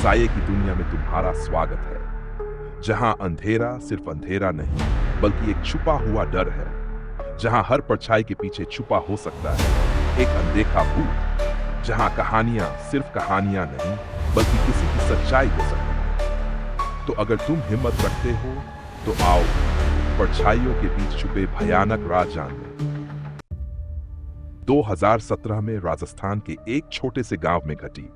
साये की दुनिया में तुम्हारा स्वागत है, जहां अंधेरा सिर्फ अंधेरा नहीं बल्कि एक छुपा हुआ डर है, जहां हर परछाई के पीछे छुपा हो सकता है एक अनदेखा भूत, जहां कहानियां सिर्फ कहानियां नहीं बल्कि किसी की सच्चाई हो सकती है। तो अगर तुम हिम्मत रखते हो तो आओ परछाइयों के बीच छुपे भयानक राज जान लें। 2017 में राजस्थान के एक छोटे से गांव में घटी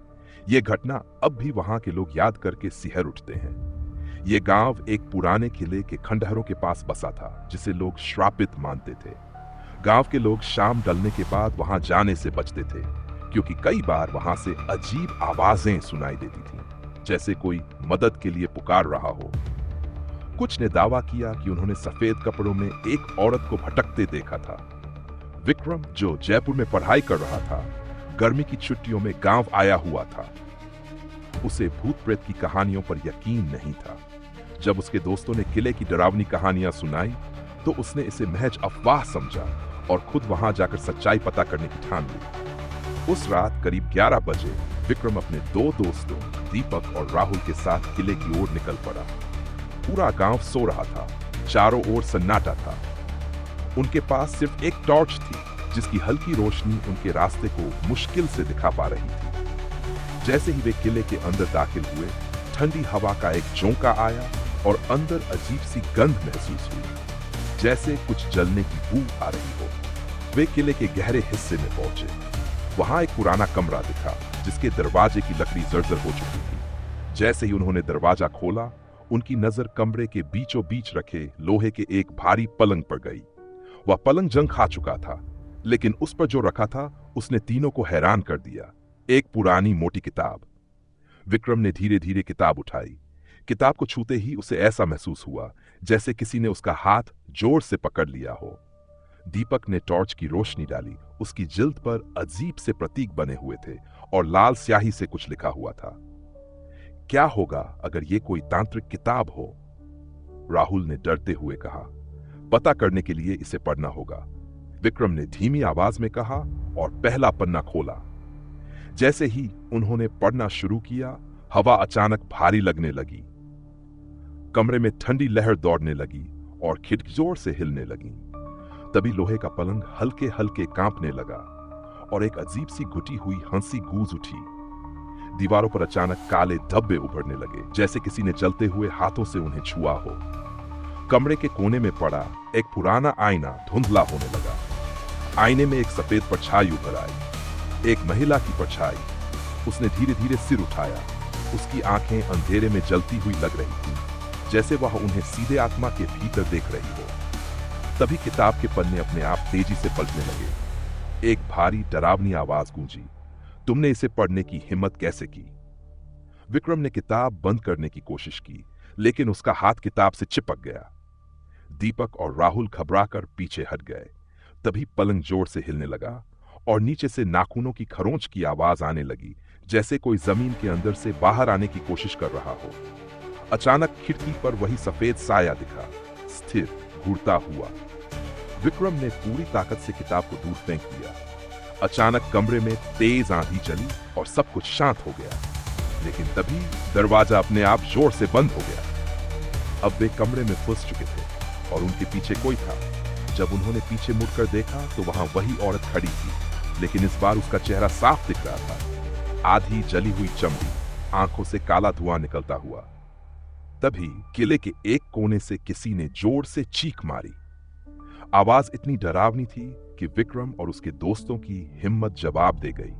ये घटना अब भी वहां के लोग याद करके सिहर उठते हैं। ये गांव एक पुराने किले के खंडहरों के पास बसा था जिसे लोग श्रापित मानते थे। गांव के लोग शाम ढलने के बाद वहां जाने से बचते थे क्योंकि कई बार वहां से अजीब आवाजें सुनाई देती थीं, जैसे कोई मदद के लिए पुकार रहा हो। कुछ ने दावा किया कि उन्होंने सफेद कपड़ों में एक औरत को भटकते देखा था। विक्रम, जो जयपुर में पढ़ाई कर रहा था, गर्मी की छुट्टियों में गांव आया हुआ था। उसे भूत प्रेत की कहानियों पर यकीन नहीं था। जब उसके दोस्तों ने किले की डरावनी कहानियां सुनाई तो उसने इसे महज अफवाह समझा और खुद वहां जाकर सच्चाई पता करने की ठान ली। उस रात करीब 11 बजे विक्रम अपने दो दोस्तों दीपक और राहुल के साथ किले की ओर निकल पड़ा। पूरा गांव सो रहा था, चारों ओर सन्नाटा था। उनके पास सिर्फ एक टॉर्च थी जिसकी हल्की रोशनी उनके रास्ते को मुश्किल से दिखा पा रही थी। जैसे ही वे किले के अंदर दाखिल हुए, ठंडी हवा का एक झोंका आया और अंदर अजीब सी गंध महसूस हुई, जैसे कुछ जलने की बू आ रही हो। वे किले के गहरे हिस्से में पहुंचे। वहां एक पुराना कमरा दिखा जिसके दरवाजे की लकड़ी जर्जर हो चुकी थी। जैसे ही उन्होंने दरवाजा खोला, उनकी नजर कमरे के बीचों बीच रखे लोहे के एक भारी पलंग पर गई। वह पलंग जंग खा चुका था, लेकिन उस पर जो रखा था उसने तीनों को हैरान कर दिया। एक पुरानी मोटी किताब। विक्रम ने धीरे धीरे किताब उठाई। किताब को छूते ही उसे ऐसा महसूस हुआ जैसे किसी ने उसका हाथ जोर से पकड़ लिया हो। दीपक ने टॉर्च की रोशनी डाली। उसकी जिल्द पर अजीब से प्रतीक बने हुए थे और लाल स्याही से कुछ लिखा हुआ था। क्या होगा अगर ये कोई तांत्रिक किताब हो? राहुल ने डरते हुए कहा। पता करने के लिए इसे पढ़ना होगा, विक्रम ने धीमी आवाज में कहा और पहला पन्ना खोला। जैसे ही उन्होंने पढ़ना शुरू किया, हवा अचानक भारी लगने लगी। कमरे में ठंडी लहर दौड़ने लगी और खिड़की जोर से हिलने लगी। तभी लोहे का पलंग हल्के हल्के कांपने लगा और एक अजीब सी घुटी हुई हंसी गूंज उठी। दीवारों पर अचानक काले धब्बे उभरने लगे, जैसे किसी ने जलते हुए हाथों से उन्हें छुआ हो। कमरे के कोने में पड़ा एक पुराना आईना धुंधला होने लगा। आईने में एक सफेद परछाई उभर आई, एक महिला की परछाई। उसने धीरे धीरे सिर उठाया। उसकी आंखें अंधेरे में जलती हुई लग रही थी, जैसे वह उन्हें सीधे आत्मा के भीतर देख रही हो। तभी किताब के पन्ने अपने आप तेजी से पलटने लगे। एक भारी डरावनी आवाज गूंजी, तुमने इसे पढ़ने की हिम्मत कैसे की? विक्रम ने किताब बंद करने की कोशिश की, लेकिन उसका हाथ किताब से चिपक गया। दीपक और राहुल घबराकर पीछे हट गए। तभी पलंग जोर से हिलने लगा और नीचे से नाखूनों की खरोंच की आवाज आने लगी, जैसे कोई जमीन के अंदर से बाहर आने की कोशिश कर रहा हो। अचानक खिड़की पर वही सफेद साया दिखा, स्थिर, घूरता हुआ। विक्रम ने पूरी ताकत से किताब को दूर फेंक दिया। अचानक कमरे में तेज आंधी चली और सब कुछ शांत हो गया। लेकिन तभी दरवाजा अपने आप जोर से बंद हो गया। अब वे कमरे में फंस चुके थे और उनके पीछे कोई था। जब उन्होंने पीछे मुड़कर देखा तो वहां वही औरत खड़ी थी, लेकिन इस बार उसका चेहरा साफ दिख रहा था। आधी जली हुई चमड़ी, आंखों से काला धुआं निकलता हुआ। तभी किले के एक कोने से किसी ने जोर से चीख मारी। आवाज इतनी डरावनी थी कि विक्रम और उसके दोस्तों की हिम्मत जवाब दे गई।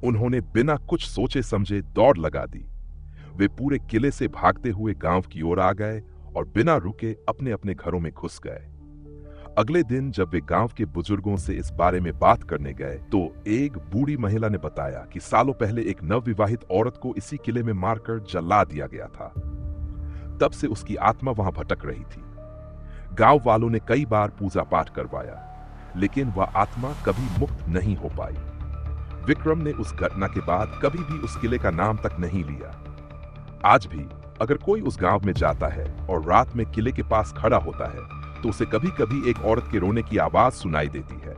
उन्होंने बिना कुछ सोचे समझे दौड़ लगा दी। वे पूरे किले से भागते हुए गांव की ओर आ गए और बिना रुके अपने अपने घरों में घुस गए। अगले दिन जब वे गांव के बुजुर्गों से इस बारे में बात करने गए तो एक बूढ़ी महिला ने बताया कि सालों पहले एक नवविवाहित औरत को इसी किले में मारकर जला दिया गया था। तब से उसकी आत्मा वहां भटक रही थी। गांव वालों ने कई बार पूजा पाठ करवाया, लेकिन वह आत्मा कभी मुक्त नहीं हो पाई। विक्रम ने उस घटना के बाद कभी भी उस किले का नाम तक नहीं लिया। आज भी अगर कोई उस गांव में जाता है और रात में किले के पास खड़ा होता है तो उसे कभी कभी एक औरत के रोने की आवाज सुनाई देती है।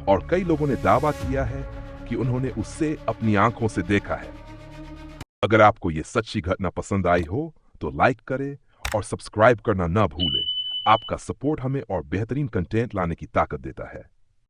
और कई लोगों ने दावा किया है कि उन्होंने उससे अपनी आंखों से देखा है। अगर आपको ये सच्ची घटना पसंद आई हो तो लाइक करें और सब्सक्राइब करना ना भूलें। आपका सपोर्ट हमें और बेहतरीन कंटेंट लाने की ताकत देता है।